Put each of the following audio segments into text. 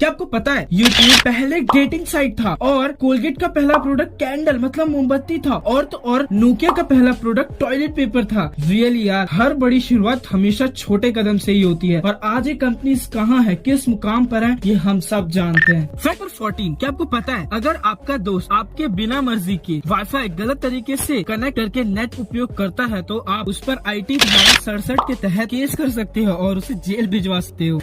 क्या आपको पता है यूट्यूब पहले डेटिंग साइट था और कोलगेट का पहला प्रोडक्ट कैंडल मतलब मोमबत्ती था और तो और नोकिया का पहला प्रोडक्ट टॉयलेट पेपर था। रियली यार, हर बड़ी शुरुआत हमेशा छोटे कदम से ही होती है और आज ये कंपनीज कहाँ है, किस मुकाम पर है, ये हम सब जानते हैं। फैक्ट नंबर 14, क्या आपको पता है अगर आपका दोस्त आपके बिना मर्जी के वाईफाई गलत तरीके से कनेक्ट करके नेट उपयोग करता है तो आप उस पर IT धारा 67 के तहत केस कर सकते हो और उसे जेल भिजवा सकते हो।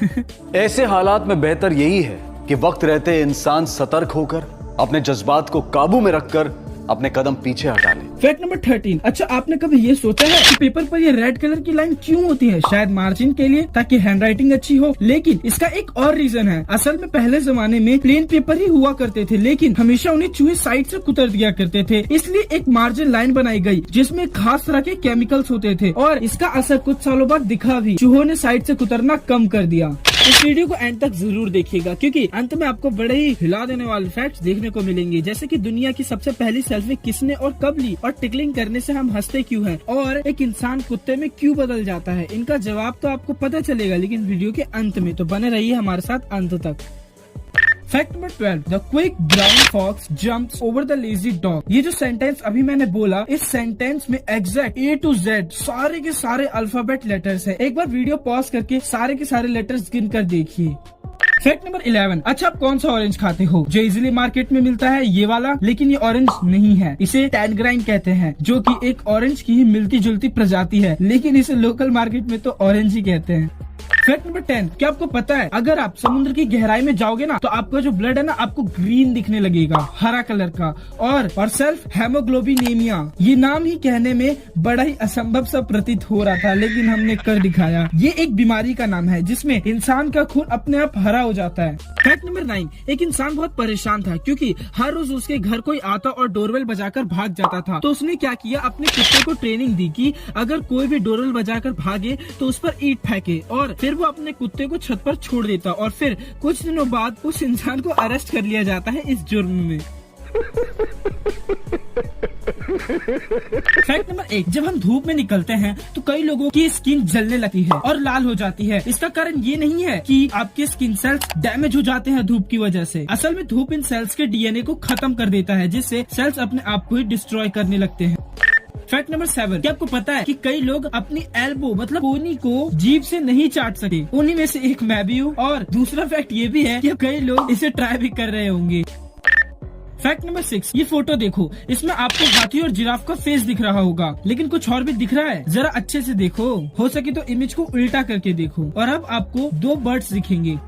ऐसे हालात में बेहतर यही है कि वक्त रहते इंसान सतर्क होकर अपने जज्बात को काबू में रखकर अपने कदम पीछे हटा ले। फैक्ट नंबर 13, अच्छा आपने कभी ये सोचा है कि पेपर पर ये रेड कलर की लाइन क्यों होती है? शायद मार्जिन के लिए, ताकि हैंडराइटिंग अच्छी हो, लेकिन इसका एक और रीजन है। असल में पहले जमाने में प्लेन पेपर ही हुआ करते थे, लेकिन हमेशा उन्हें चूहे साइड से कुतर दिया करते थे, इसलिए एक मार्जिन लाइन बनाई गई जिसमें खास तरह के केमिकल्स होते थे और इसका असर कुछ सालों बाद दिखा भी। चूहों ने साइड से कुतरना कम कर दिया। इस वीडियो को एंड तक जरूर देखिएगा क्योंकि अंत में आपको बड़े ही हिला देने वाले फैक्ट्स देखने को मिलेंगे, जैसे कि दुनिया की सबसे पहली सेल्फी किसने और कब ली, और टिकलिंग करने से हम हंसते क्यों हैं, और एक इंसान कुत्ते में क्यों बदल जाता है। इनका जवाब तो आपको पता चलेगा लेकिन वीडियो के अंत में, तो बने रहिए हमारे साथ अंत तक। Fact number 12, the quick brown fox jumps over the lazy dog. ये जो सेंटेंस अभी मैंने बोला, इस सेंटेंस में एग्जैक्ट A to Z सारे के सारे अल्फाबेट लेटर्स है। एक बार वीडियो पॉज करके सारे के सारे लेटर्स गिन कर देखिए। फैक्ट नंबर 11, अच्छा आप कौन सा ऑरेंज खाते हो जो इजीली मार्केट में मिलता है? ये वाला, लेकिन ये ऑरेंज नहीं है, इसे टैनग्राइन कहते हैं, जो कि एक ऑरेंज की ही मिलती जुलती प्रजाति है, लेकिन इसे लोकल मार्केट में तो ऑरेंज ही कहते हैं। फैक्ट नंबर 10, क्या आपको पता है अगर आप समुद्र की गहराई में जाओगे ना तो आपका जो ब्लड है ना आपको ग्रीन दिखने लगेगा, हरा कलर का। और सेल्फ हेमोग्लोबिनेमिया, ये नाम ही कहने में बड़ा ही असंभव सा प्रतीत हो रहा था, लेकिन हमने कर दिखाया। ये एक बीमारी का नाम है जिसमें इंसान का खून अपने आप हरा हो जाता है। फैक्ट नंबर 9, एक इंसान बहुत परेशान था क्योंकि हर रोज उसके घर कोई आता और डोरबेल बजाकर भाग जाता था। तो उसने क्या किया, अपने कुत्ते को ट्रेनिंग दी कि अगर कोई भी डोरबेल बजाकर भागे तो उस पर ईंट फेंके, और फिर वो अपने कुत्ते को छत पर छोड़ देता और फिर कुछ दिनों बाद उस इंसान को अरेस्ट कर लिया जाता है इस जुर्म में। फैक्ट नंबर 1, जब हम धूप में निकलते हैं तो कई लोगों की स्किन जलने लगती है और लाल हो जाती है। इसका कारण ये नहीं है कि आपके स्किन सेल्स डैमेज हो जाते हैं धूप की वजह से। असल में धूप इन सेल्स के DNA को खत्म कर देता है, जिससे सेल्स अपने आप को ही डिस्ट्रॉय करने लगते हैं। फैक्ट नंबर 7, क्या आपको पता है कि कई लोग अपनी एल्बो मतलब कोहनी को जीभ से नहीं चाट सके? उन्हीं में से एक मैं भी हूँ। और दूसरा फैक्ट ये भी है कि कई लोग इसे ट्राई भी कर रहे होंगे। फैक्ट नंबर 6, ये फोटो देखो, इसमें आपको हाथी और जिराफ का फेस दिख रहा होगा, लेकिन कुछ और भी दिख रहा है। जरा अच्छे से देखो, हो सके तो इमेज को उल्टा करके देखो और अब आपको 2 बर्ड्स दिखेंगे।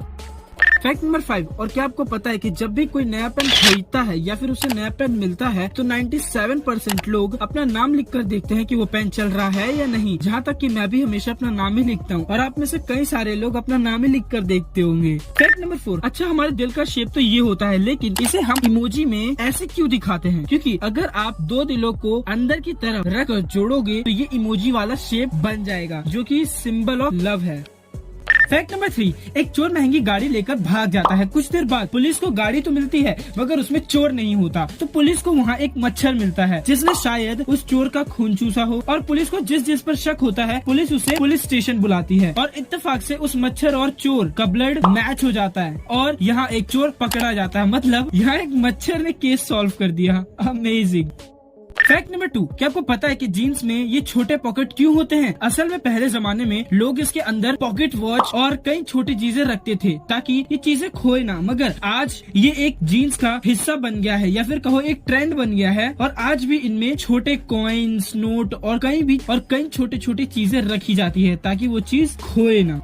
फैक्ट नंबर 5, और क्या आपको पता है कि जब भी कोई नया पेन खरीदता है या फिर उसे नया पेन मिलता है तो 97% लोग अपना नाम लिखकर देखते हैं कि वो पेन चल रहा है या नहीं। जहाँ तक कि मैं भी हमेशा अपना नाम ही लिखता हूँ और आप में से कई सारे लोग अपना नाम ही लिखकर देखते होंगे। फैक्ट नंबर 4, अच्छा हमारे दिल का शेप तो ये होता है, लेकिन इसे हम इमोजी में ऐसे क्यों दिखाते हैं? क्योंकि अगर आप 2 दिलों को अंदर की तरफ रखकर जोड़ोगे तो ये इमोजी वाला शेप बन जाएगा, जो कि सिंबल ऑफ लव है। फैक्ट नंबर 3, एक चोर महंगी गाड़ी लेकर भाग जाता है। कुछ देर बाद पुलिस को गाड़ी तो मिलती है मगर उसमें चोर नहीं होता। तो पुलिस को वहाँ एक मच्छर मिलता है जिसने शायद उस चोर का खून चूसा हो, और पुलिस को जिस पर शक होता है पुलिस उसे पुलिस स्टेशन बुलाती है और इत्तेफाक से उस मच्छर और चोर का ब्लड मैच हो जाता है और यहाँ एक चोर पकड़ा जाता है। मतलब यहाँ एक मच्छर ने केस सॉल्व कर दिया। अमेजिंग। फैक्ट नंबर 2, क्या आपको पता है कि जीन्स में ये छोटे पॉकेट क्यों होते हैं? असल में पहले जमाने में लोग इसके अंदर पॉकेट वॉच और कई छोटी चीजें रखते थे ताकि ये चीजें खोए ना, मगर आज ये एक जीन्स का हिस्सा बन गया है या फिर कहो एक ट्रेंड बन गया है और आज भी इनमें छोटे कॉइन्स, नोट और कई छोटी छोटी चीजें रखी जाती है ताकि वो चीज खोए ना।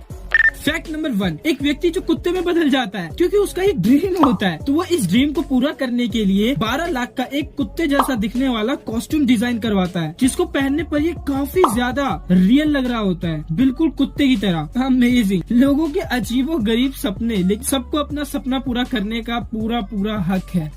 फैक्ट नंबर 1, एक व्यक्ति जो कुत्ते में बदल जाता है क्योंकि उसका एक ड्रीम होता है, तो वो इस ड्रीम को पूरा करने के लिए 12 लाख का एक कुत्ते जैसा दिखने वाला कॉस्ट्यूम डिजाइन करवाता है, जिसको पहनने पर ये काफी ज्यादा रियल लग रहा होता है, बिल्कुल कुत्ते की तरह। अमेजिंग। लोगों के अजीबो गरीब सपने, लेकिन सबको अपना सपना पूरा करने का पूरा हक है।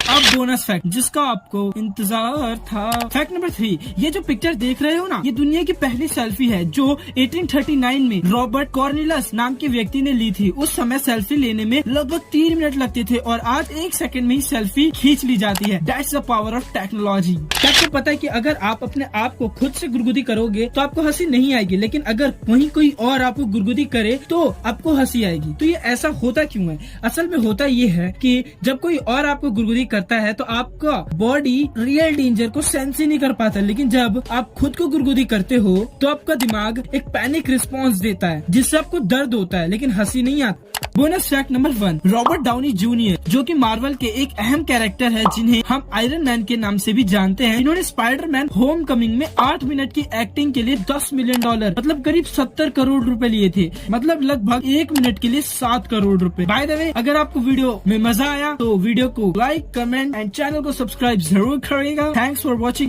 अब बोनस फैक्ट जिसका आपको इंतजार था। फैक्ट नंबर 3, ये जो पिक्चर देख रहे हो ना, ये दुनिया की पहली सेल्फी है जो 1839 में रॉबर्ट कॉर्नेलियस नाम के व्यक्ति ने ली थी। उस समय सेल्फी लेने में लगभग 3 मिनट लगते थे और आज 1 सेकंड में ही सेल्फी खींच ली जाती है। That's the power of technology. क्या आपको पता है कि अगर आप अपने आप को खुद से गुदगुदी करोगे तो आपको हंसी नहीं आएगी, लेकिन अगर वहीं कोई और आपको गुदगुदी करे तो आपको हंसी आएगी। तो ये ऐसा होता क्यों है? असल में होता ये है कि जब कोई और आपको गुदगुदी करता है तो आपका बॉडी रियल डेंजर को सेंस ही नहीं कर पाता, लेकिन जब आप खुद को गुदगुदी करते हो तो आपका दिमाग एक पैनिक रिस्पॉन्स देता है जिससे आपको दर्द होता है लेकिन हंसी नहीं आती। Bonus fact number 1, Robert Downey junior जो कि मार्वल के एक अहम कैरेक्टर है जिन्हें हम आयरन मैन के नाम से भी जानते हैं, इन्होंने स्पाइडरमैन होम कमिंग में 8 मिनट की एक्टिंग के लिए $10 मिलियन मतलब करीब 70 करोड़ रुपए लिए थे। मतलब लगभग 1 मिनट के लिए 7 करोड़ रुपए। बाय द वे, अगर आपको वीडियो में मजा आया तो वीडियो को लाइक, कमेंट एंड चैनल को सब्सक्राइब जरूर करिएगा। Thanks for watching.